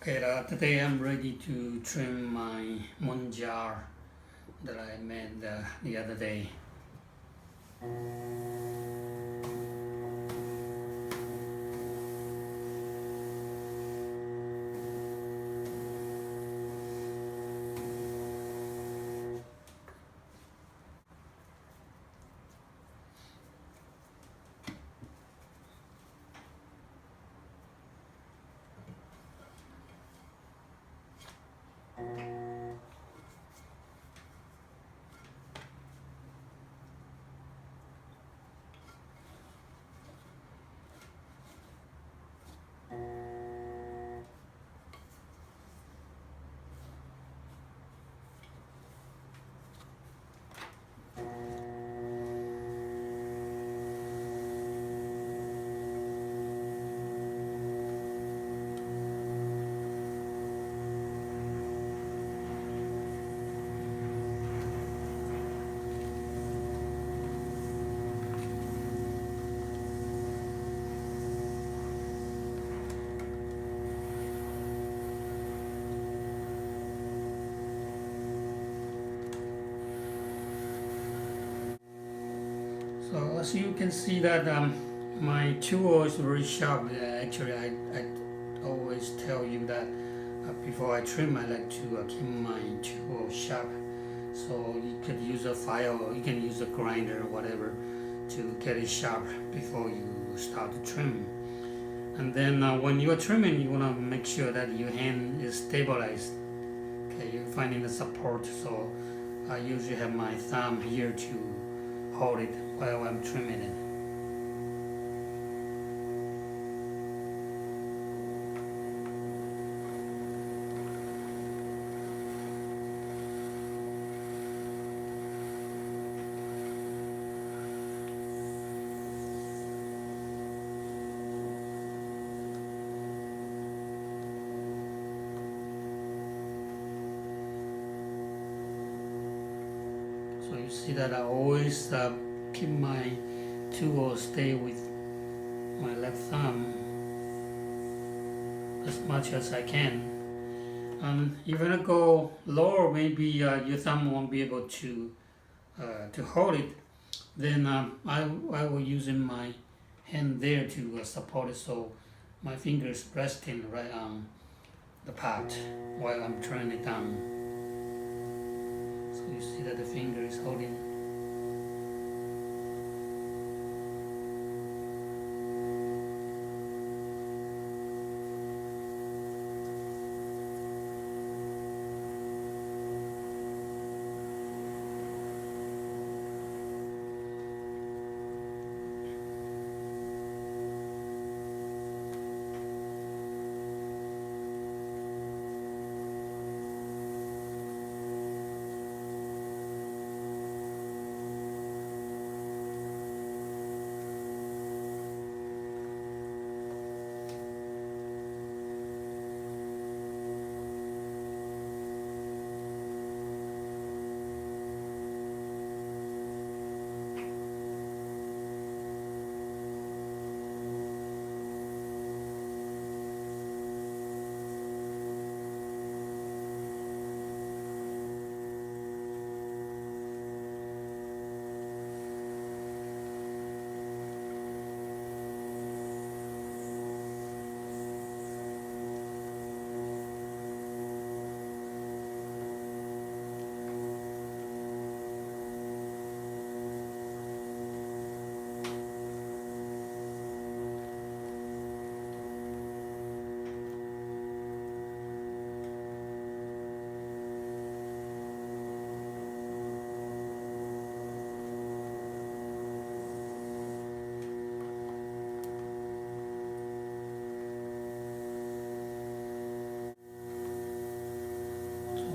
Okay, today I'm ready to trim my moon jar that I made the other day. So as you can see that my tool is very sharp. Actually, I always tell you that before I trim, I like to keep my tool sharp. So you could use a file or you can use a grinder or whatever to get it sharp before you start to trim. And then when you are trimming, you want to make sure that your hand is stabilized. Okay, you're finding the support. So I usually have my thumb here to hold it while I'm trimming it. So you see that I always keep my tool stay with my left thumb as much as I can. If I go lower, maybe your thumb won't be able to hold it. Then I will using my hand there to support it, so my fingers resting right on the pot while I'm turning it down. So you see that the finger is holding.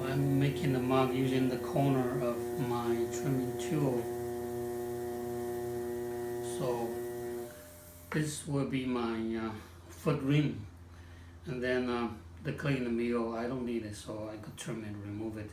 I'm making the mark using the corner of my trimming tool. So this will be my foot rim, and then the clay in the middle, I don't need it, so I could trim and remove it.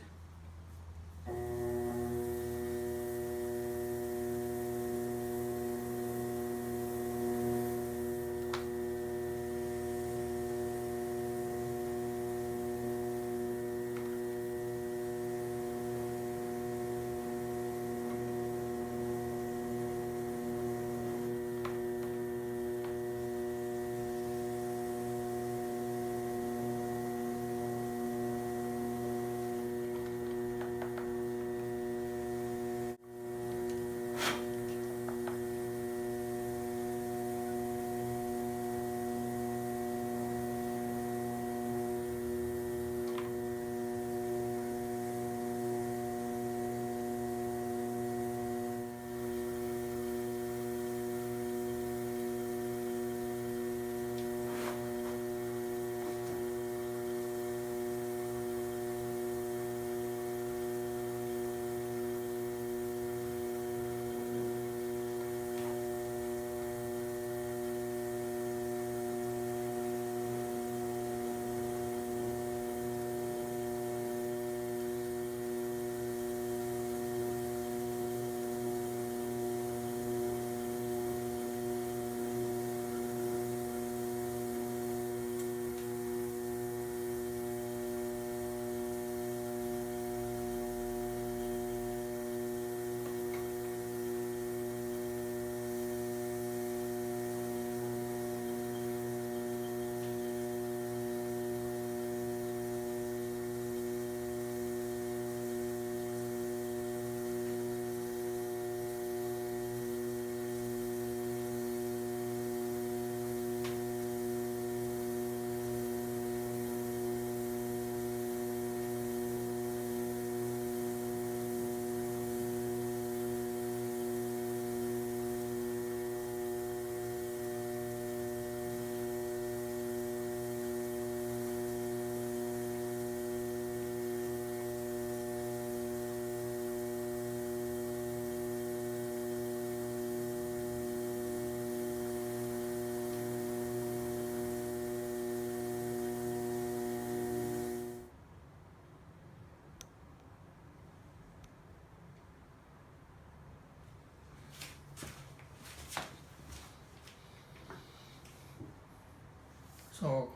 So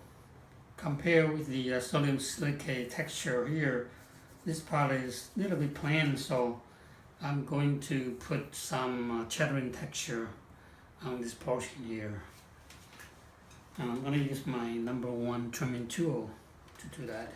compare with the sodium silicate texture here, this part is a little bit plain, so I'm going to put some chattering texture on this portion here. And I'm going to use my number 1 trimming tool to do that.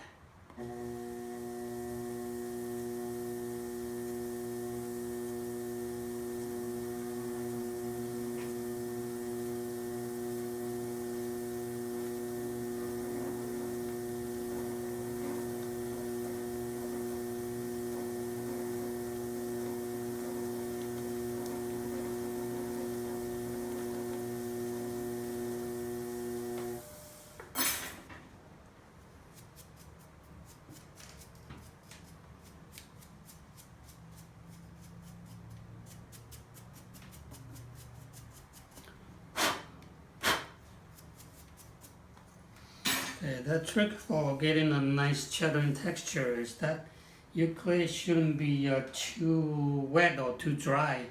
The trick for getting a nice chattering texture is that your clay shouldn't be too wet or too dry.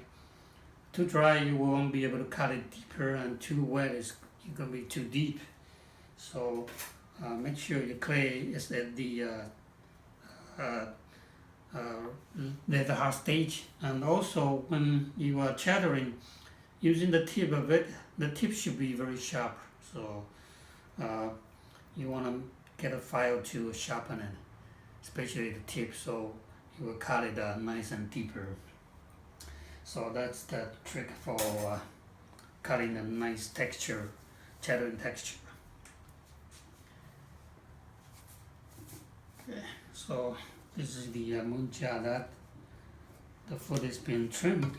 Too dry, you won't be able to cut it deeper, and too wet is going to be too deep. So make sure your clay is at the hard stage. And also, when you are chattering, using the tip of it, the tip should be very sharp. So you want to get a file to sharpen it, especially the tip, so you will cut it nice and deeper. So that's the trick for cutting a nice texture, chattering texture. Okay, so this is the munja that the foot is being trimmed.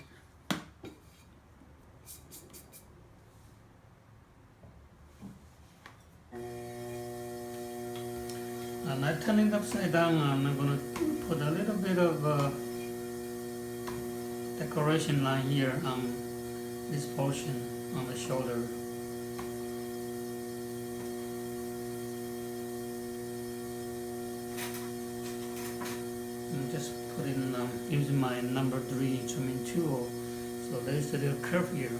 And I turn it upside down, and I'm going to put a little bit of decoration line here on this portion on the shoulder. And just put in using my number 3 trimming tool, so there's a little curve here.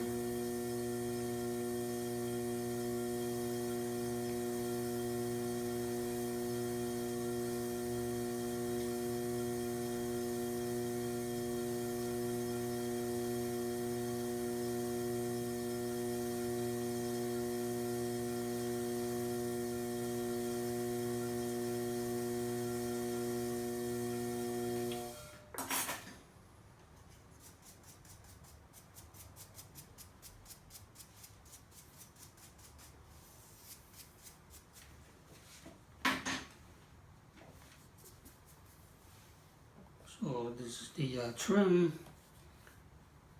So this is the trim,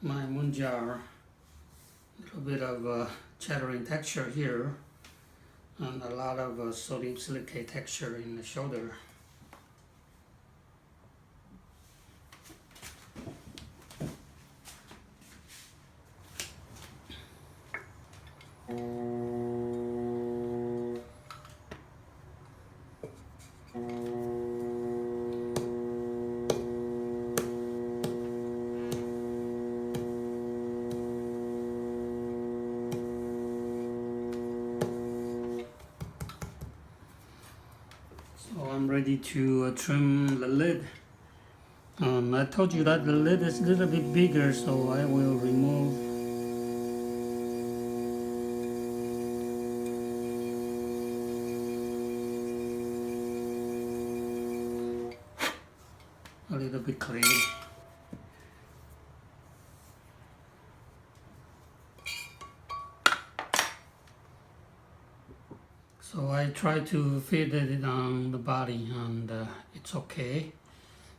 my munjar, a little bit of chattering texture here, and a lot of sodium silicate texture in the shoulder. So I'm ready to trim the lid. I told you that the lid is a little bit bigger, so I will remove a little bit clay. So I try to fit it on the body, and it's okay.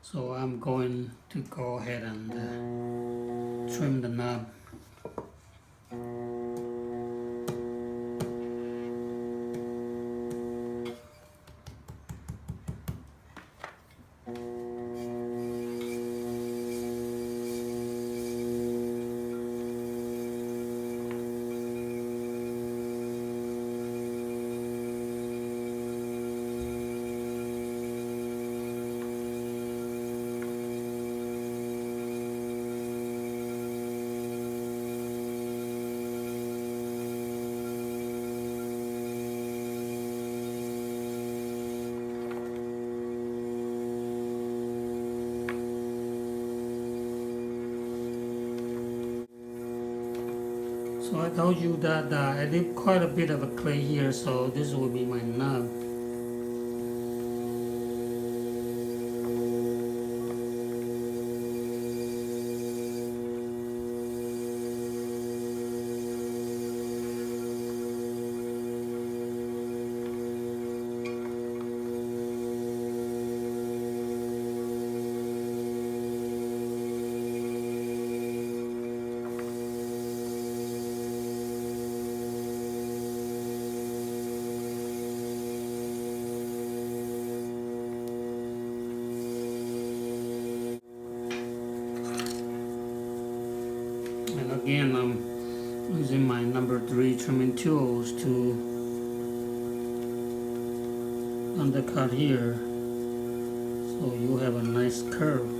So I'm going to go ahead and trim the knob. So I told you that I did quite a bit of a clay here, so this will be my nub. And again, I'm using my number 3 trimming tools to undercut here, so you have a nice curve.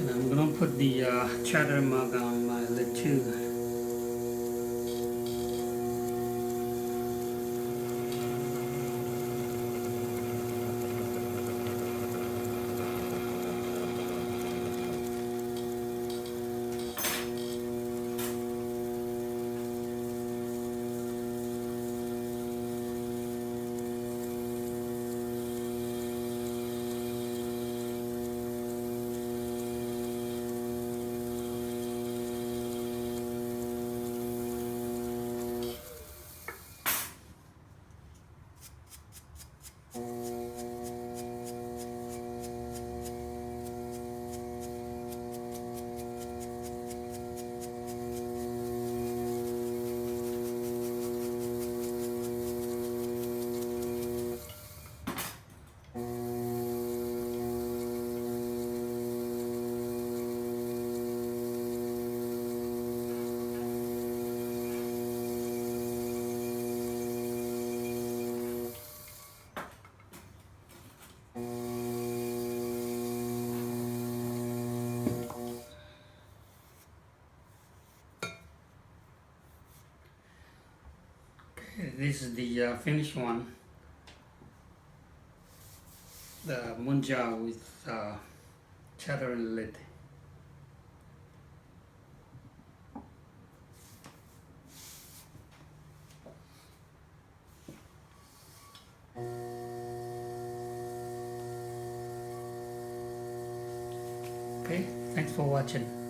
And I'm gonna put the cheddar mug on my lid too. This is the finished one, the munja with cheddar lid. Okay, thanks for watching.